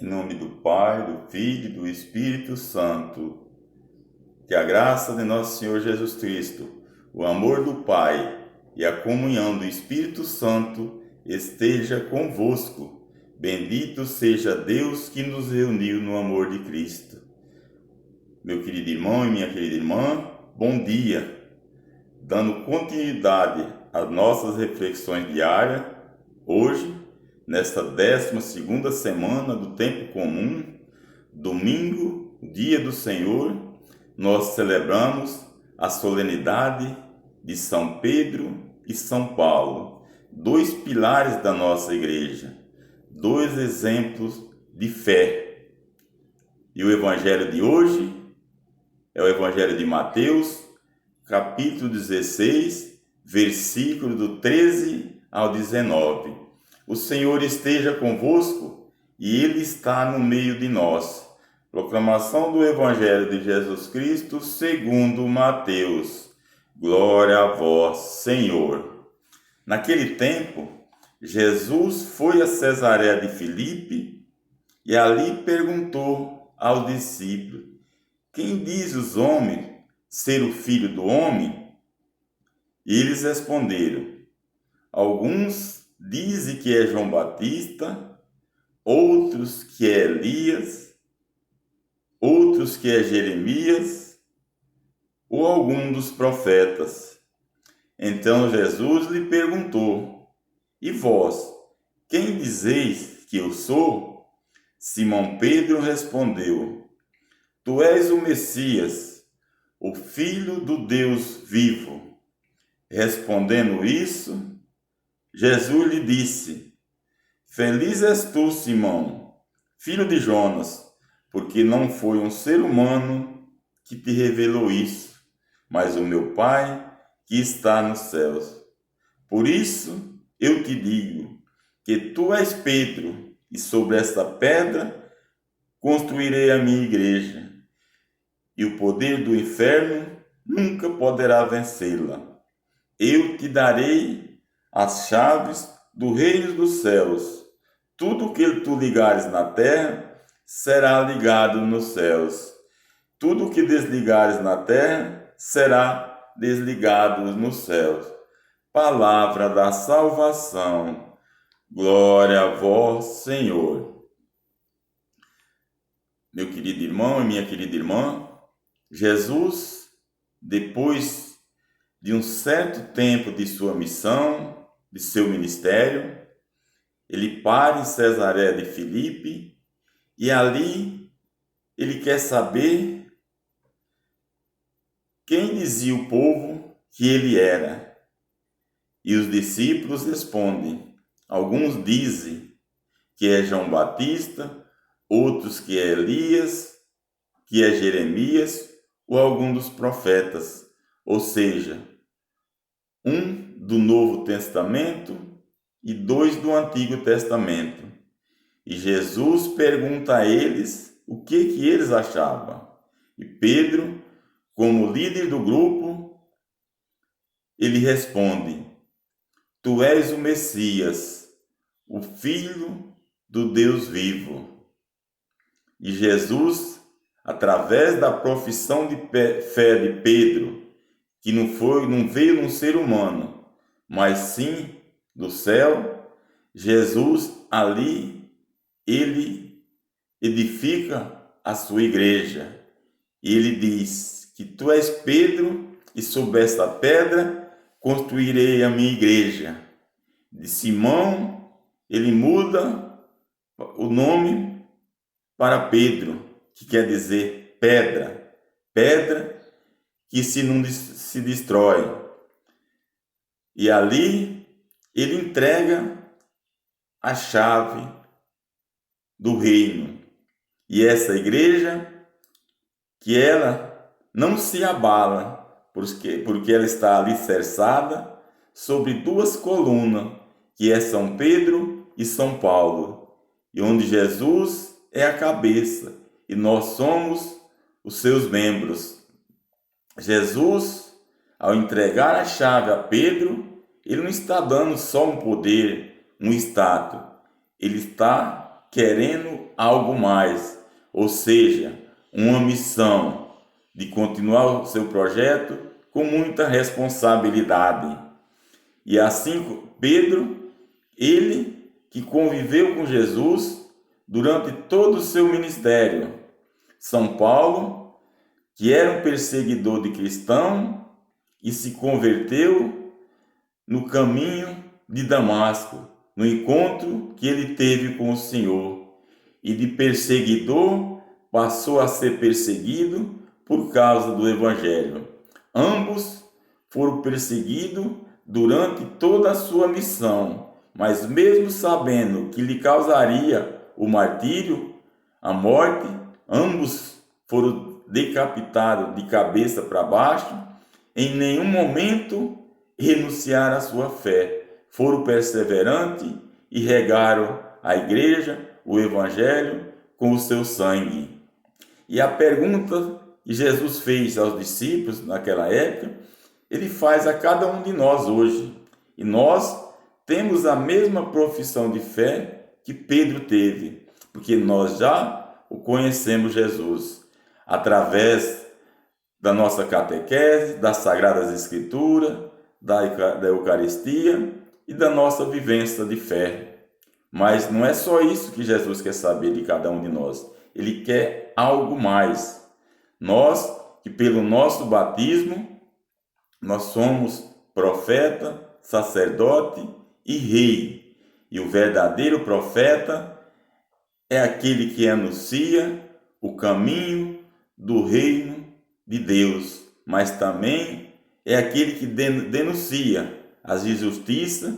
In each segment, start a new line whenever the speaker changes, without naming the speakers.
Em nome do Pai, do Filho e do Espírito Santo. Que a graça de nosso Senhor Jesus Cristo, o amor do Pai e a comunhão do Espírito Santo esteja convosco. Bendito seja Deus que nos reuniu no amor de Cristo. Meu querido irmão e minha querida irmã, bom dia. Dando continuidade às nossas reflexões diárias, hoje, nesta 12ª semana do tempo comum, domingo, dia do Senhor, nós celebramos a solenidade de São Pedro e São Paulo, dois pilares da nossa igreja, dois exemplos de fé. E o evangelho de hoje é o evangelho de Mateus, capítulo 16, versículo do 13 ao 19. O Senhor esteja convosco e Ele está no meio de nós. Proclamação do Evangelho de Jesus Cristo segundo Mateus. Glória a vós, Senhor. Naquele tempo, Jesus foi a Cesareia de Filipe e ali perguntou aos discípulos: quem diz os homens ser o Filho do Homem? E eles responderam: alguns dizem que é João Batista, outros que é Elias, outros que é Jeremias, ou algum dos profetas. Então Jesus lhe perguntou: e vós, quem dizeis que eu sou? Simão Pedro respondeu: tu és o Messias, o Filho do Deus vivo. Respondendo isso, Jesus lhe disse: feliz és tu, Simão, filho de Jonas, porque não foi um ser humano que te revelou isso, mas o meu Pai que está nos céus. Por isso eu te digo que tu és Pedro, e sobre esta pedra construirei a minha igreja, e o poder do inferno nunca poderá vencê-la. Eu te darei as chaves do reino dos céus. Tudo que tu ligares na terra será ligado nos céus. Tudo que desligares na terra será desligado nos céus. Palavra da salvação. Glória a vós, Senhor. Meu querido irmão e minha querida irmã, Jesus, depois de um certo tempo de sua missão, de seu ministério, ele para em Cesareia de Filipe e ali ele quer saber quem dizia o povo que ele era. E os discípulos respondem: alguns dizem que é João Batista, outros que é Elias, que é Jeremias ou algum dos profetas, ou seja, um do Novo Testamento e dois do Antigo Testamento. E Jesus pergunta a eles o que eles achavam. E Pedro, como líder do grupo, ele responde: tu és o Messias, o Filho do Deus vivo. E Jesus, através da profissão de fé de Pedro, que não veio num ser humano, mas sim do céu, Jesus ali, ele edifica a sua igreja. E ele diz que tu és Pedro e sobre esta pedra construirei a minha igreja. De Simão, ele muda o nome para Pedro, que quer dizer pedra. Pedra que não se destrói. E ali ele entrega a chave do reino. E essa igreja, que ela não se abala, porque ela está alicerçada sobre duas colunas, que é São Pedro e São Paulo, e onde Jesus é a cabeça e nós somos os seus membros. Jesus, ao entregar a chave a Pedro, ele não está dando só um poder, um status. Ele está querendo algo mais, ou seja, uma missão de continuar o seu projeto com muita responsabilidade. E assim, Pedro, ele que conviveu com Jesus durante todo o seu ministério. São Paulo, que era um perseguidor de cristão e se converteu no caminho de Damasco, no encontro que ele teve com o Senhor. E de perseguidor passou a ser perseguido por causa do Evangelho. Ambos foram perseguidos durante toda a sua missão, mas mesmo sabendo que lhe causaria o martírio, a morte, ambos foram decapitados de cabeça para baixo. Em nenhum momento renunciaram à sua fé. Foram perseverantes e regaram a igreja, o evangelho, com o seu sangue. E a pergunta que Jesus fez aos discípulos naquela época, ele faz a cada um de nós hoje. E nós temos a mesma profissão de fé que Pedro teve, porque nós já o conhecemos Jesus, através da nossa catequese, das Sagradas Escrituras, da Eucaristia e da nossa vivência de fé. Mas não é só isso que Jesus quer saber de cada um de nós. Ele quer algo mais. Nós, que pelo nosso batismo, nós somos profeta, sacerdote e rei. E o verdadeiro profeta é aquele que anuncia o caminho do reino de Deus, mas também é aquele que denuncia as injustiças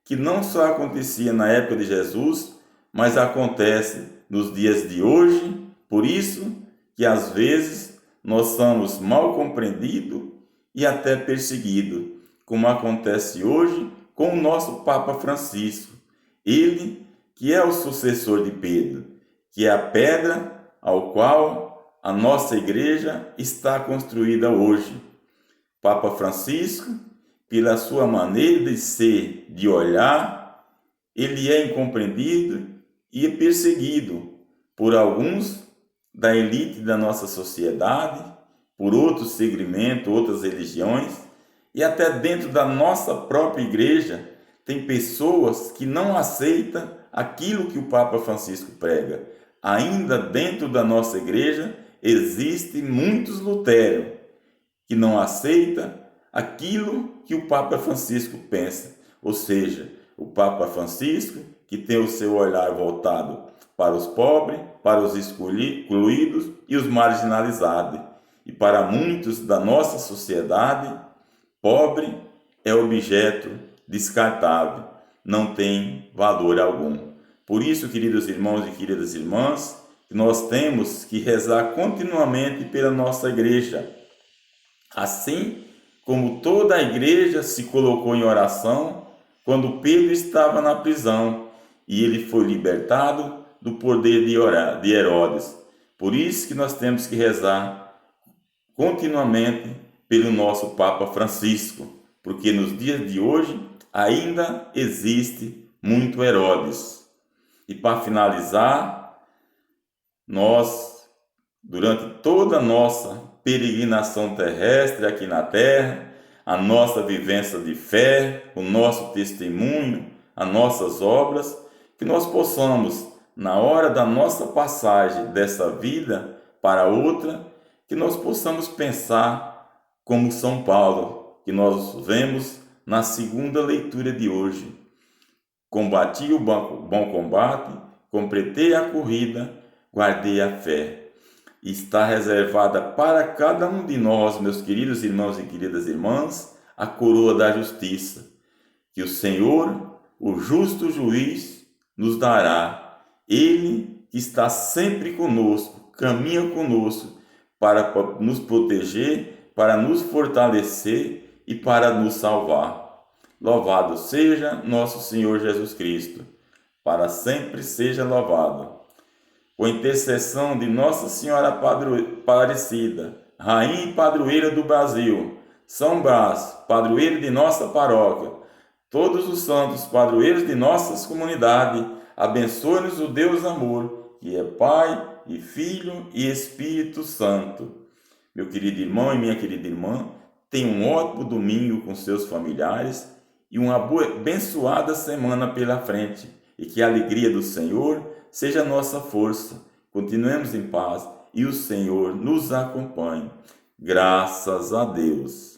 que não só acontecia na época de Jesus, mas acontece nos dias de hoje. Por isso que às vezes nós somos mal compreendidos e até perseguidos, como acontece hoje com o nosso Papa Francisco. Ele que é o sucessor de Pedro, que é a pedra ao qual a nossa igreja está construída hoje. Papa Francisco, pela sua maneira de ser, de olhar, ele é incompreendido e é perseguido por alguns da elite da nossa sociedade, por outros segmentos, outras religiões, e até dentro da nossa própria igreja tem pessoas que não aceitam aquilo que o Papa Francisco prega. Ainda dentro da nossa igreja existem muitos lutéros que não aceitam aquilo que o Papa Francisco pensa. Ou seja, o Papa Francisco que tem o seu olhar voltado para os pobres, para os excluídos e os marginalizados. E para muitos da nossa sociedade, pobre é objeto descartável, não tem valor algum. Por isso, queridos irmãos e queridas irmãs, nós temos que rezar continuamente pela nossa igreja. Assim como toda a igreja se colocou em oração quando Pedro estava na prisão e ele foi libertado do poder de Herodes. Por isso que nós temos que rezar continuamente pelo nosso Papa Francisco, porque nos dias de hoje ainda existe muito Herodes. E para finalizar, nós, durante toda a nossa peregrinação terrestre aqui na Terra, a nossa vivência de fé, o nosso testemunho, as nossas obras, que nós possamos, na hora da nossa passagem dessa vida para outra, que nós possamos pensar como São Paulo, que nós vemos na segunda leitura de hoje. Combati o bom combate, completei a corrida, guardei a fé. Está reservada para cada um de nós, meus queridos irmãos e queridas irmãs, a coroa da justiça, que o Senhor, o justo juiz, nos dará. Ele que está sempre conosco, caminha conosco para nos proteger, para nos fortalecer e para nos salvar. Louvado seja nosso Senhor Jesus Cristo, para sempre seja louvado. Com intercessão de Nossa Senhora Aparecida, Rainha e Padroeira do Brasil, São Brás, padroeiro de nossa paróquia, todos os santos padroeiros de nossas comunidades, Abençoe-nos o Deus amor, que é Pai e Filho e Espírito Santo. Meu querido irmão e minha querida irmã, tenha um ótimo domingo com seus familiares e uma abençoada semana pela frente. E que a alegria do Senhor seja a nossa força. Continuemos em paz e o Senhor nos acompanhe. Graças a Deus.